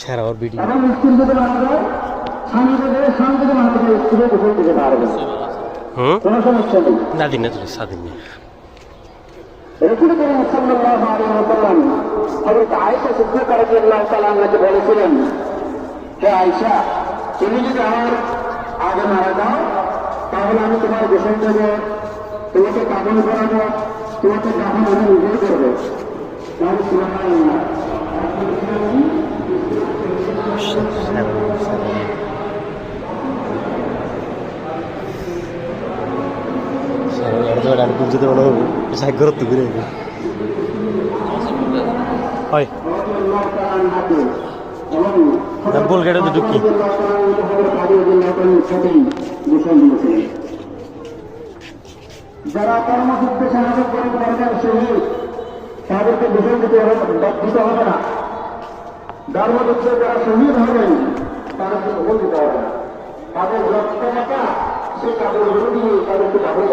সেরা ওর ভিডিও এবং স্কুল যদি মারা যায় স্বামী যদি মারা যায় স্কুলে গোসল দিতে পারবে, কোনো সমস্যা নেই। দাদি না তুই স্বাধীন নেই রাসূল করিম সাল্লাল্লাহু আলাইহি ওয়াসাল্লাম হযরত আয়েশা সিদ্দিকা রাদিয়াল্লাহু তাআলা আনহাকে বলেছিলেন, হে আয়েশা, তুমি যদি আমার আগে মারা যাও তাহলে আমি তোমার গোসল দেবো, তোমাকে কাফন করাবো, তোমাকে কাফন আমি নিজেই করবো। তাহলে সুবহানাল্লাহ, যেতে বলো সাগ্যরত্ব ঘুরে হয় বল গেটে তো ঢুকি যারা কর্মযুদ্ধে শাহাদাত বরণ করেছেন শহীদ, তাদেরকে গোসল দিতে হবে না। ধর্মযুদ্ধে যারা শহীদ হবেন তাদেরকে গোসল দিতে হবে না। তাদের রক্তমাতা সে কাপড়গুলো দিয়ে তাদেরকে কাপড়